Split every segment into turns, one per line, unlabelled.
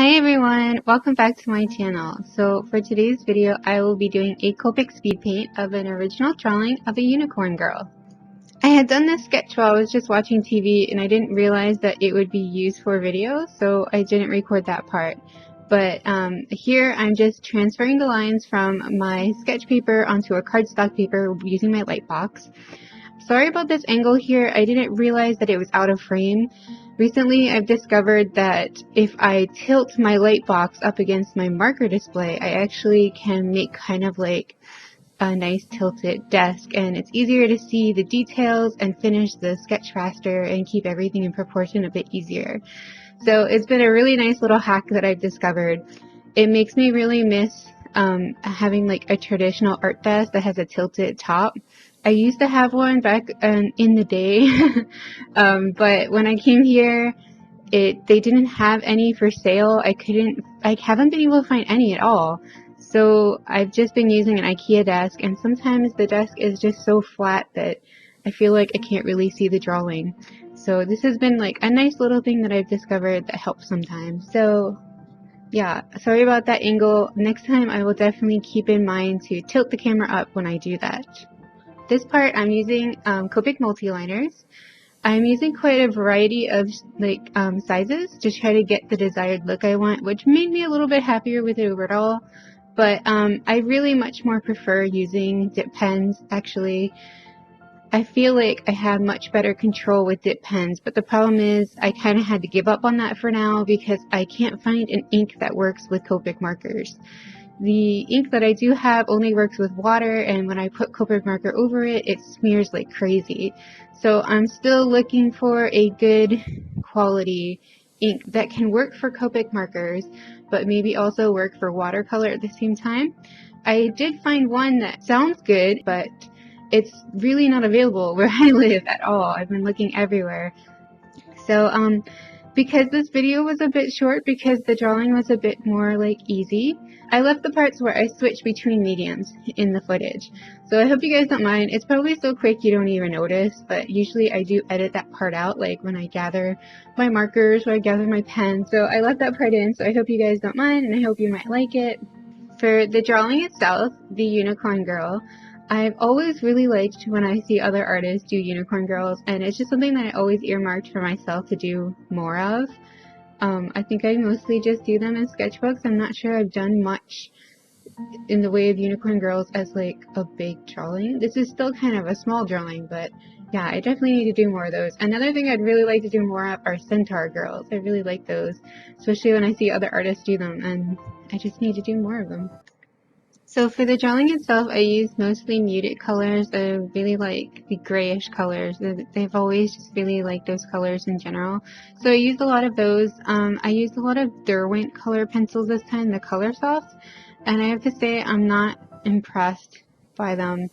Hi everyone, welcome back to my channel. So for today's video, I will be doing a Copic speed paint of an original drawing of a unicorn girl. I had done this sketch while I was just watching TV and I didn't realize that it would be used for video, so I didn't record that part. But here I'm just transferring the lines from my sketch paper onto a cardstock paper using my light box. Sorry about this angle here, I didn't realize that it was out of frame. Recently I've discovered that if I tilt my light box up against my marker display, I actually can make kind of like a nice tilted desk, and it's easier to see the details and finish the sketch faster and keep everything in proportion a bit easier. So it's been a really nice little hack that I've discovered. It makes me really miss having like a traditional art desk that has a tilted top. I used to have one back in the day, but when I came here, they didn't have any for sale. I haven't been able to find any at all. So I've just been using an IKEA desk, and sometimes the desk is just so flat that I feel like I can't really see the drawing. So this has been like a nice little thing that I've discovered that helps sometimes. So yeah, sorry about that angle. Next time I will definitely keep in mind to tilt the camera up when I do that. This part I'm using Copic multi-liners. I'm using quite a variety of sizes to try to get the desired look I want, which made me a little bit happier with it overall. But I really much more prefer using dip pens. Actually, I feel like I have much better control with dip pens, but the problem is I kind of had to give up on that for now because I can't find an ink that works with Copic markers. The ink that I do have only works with water, and when I put Copic marker over it, it smears like crazy. So I'm still looking for a good quality ink that can work for Copic markers, but maybe also work for watercolor at the same time. I did find one that sounds good, but it's really not available where I live at all. I've been looking everywhere. So because this video was a bit short, because the drawing was a bit more like easy, I left the parts where I switch between mediums in the footage. So I hope you guys don't mind. It's probably so quick you don't even notice, but usually I do edit that part out, like when I gather my markers or I gather my pen. So I left that part in, so I hope you guys don't mind, and I hope you might like it. For the drawing itself, the unicorn girl, I've always really liked when I see other artists do unicorn girls, and it's just something that I always earmarked for myself to do more of. I think I mostly just do them in sketchbooks. I'm not sure I've done much in the way of unicorn girls as like a big drawing. This is still kind of a small drawing, but yeah, I definitely need to do more of those. Another thing I'd really like to do more of are centaur girls. I really like those, especially when I see other artists do them, and I just need to do more of them. So for the drawing itself, I use mostly muted colors. I really like the grayish colors. They've always just really liked those colors in general. So I used a lot of those. I used a lot of Derwent color pencils this time, the Color Soft, and I have to say I'm not impressed by them.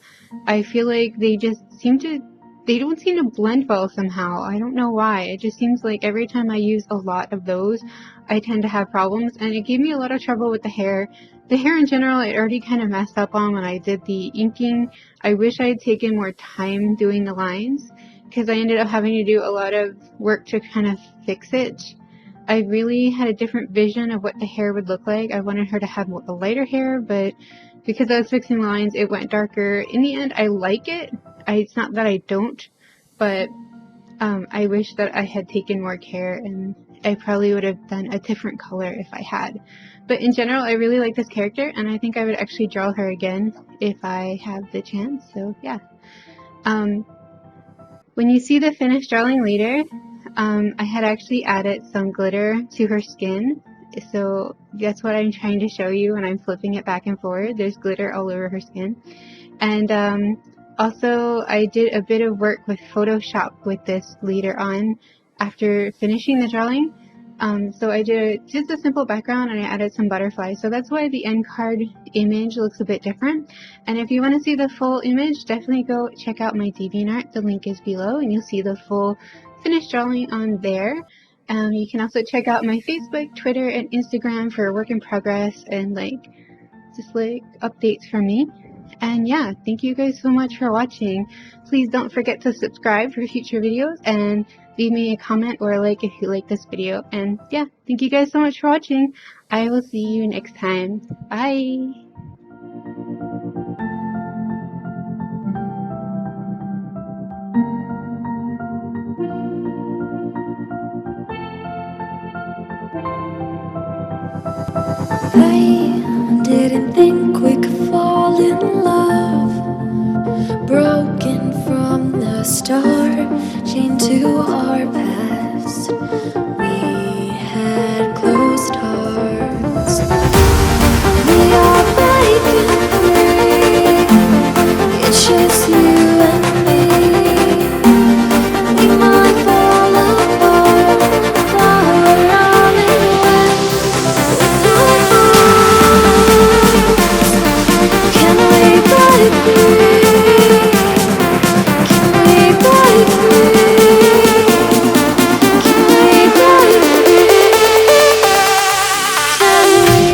I feel like they don't seem to blend well somehow. I don't know why. It just seems like every time I use a lot of those, I tend to have problems, and it gave me a lot of trouble with the hair. The hair in general, it already kind of messed up on when I did the inking. I wish I had taken more time doing the lines, because I ended up having to do a lot of work to kind of fix it. I really had a different vision of what the hair would look like. I wanted her to have a lighter hair, but because I was fixing lines, it went darker. In the end, I like it. It's not that I don't, but I wish that I had taken more care, and I probably would have done a different color if I had. But in general, I really like this character, and I think I would actually draw her again if I have the chance, so yeah. When you see the finished drawing later, I had actually added some glitter to her skin, so that's what I'm trying to show you when I'm flipping it back and forward. There's glitter all over her skin. And also I did a bit of work with Photoshop with this later on after finishing the drawing. So I did just a simple background and I added some butterflies. So that's why the end card image looks a bit different. And if you want to see the full image, definitely go check out my DeviantArt. The link is below and you'll see the full finished drawing on there. You can also check out my Facebook, Twitter, and Instagram for work in progress and just updates from me. And yeah, thank you guys so much for watching. Please don't forget to subscribe for future videos, and leave me a comment or a like if you like this video. And yeah, thank you guys so much for watching. I will see you next time. Bye!
I didn't think we could fall in love, broken from the start, chained to our past. We had closed hearts. We are breaking free. It's just you and me. We might fall apart, but all in one. Can we break free? Can we break free? Can we break free? Can we?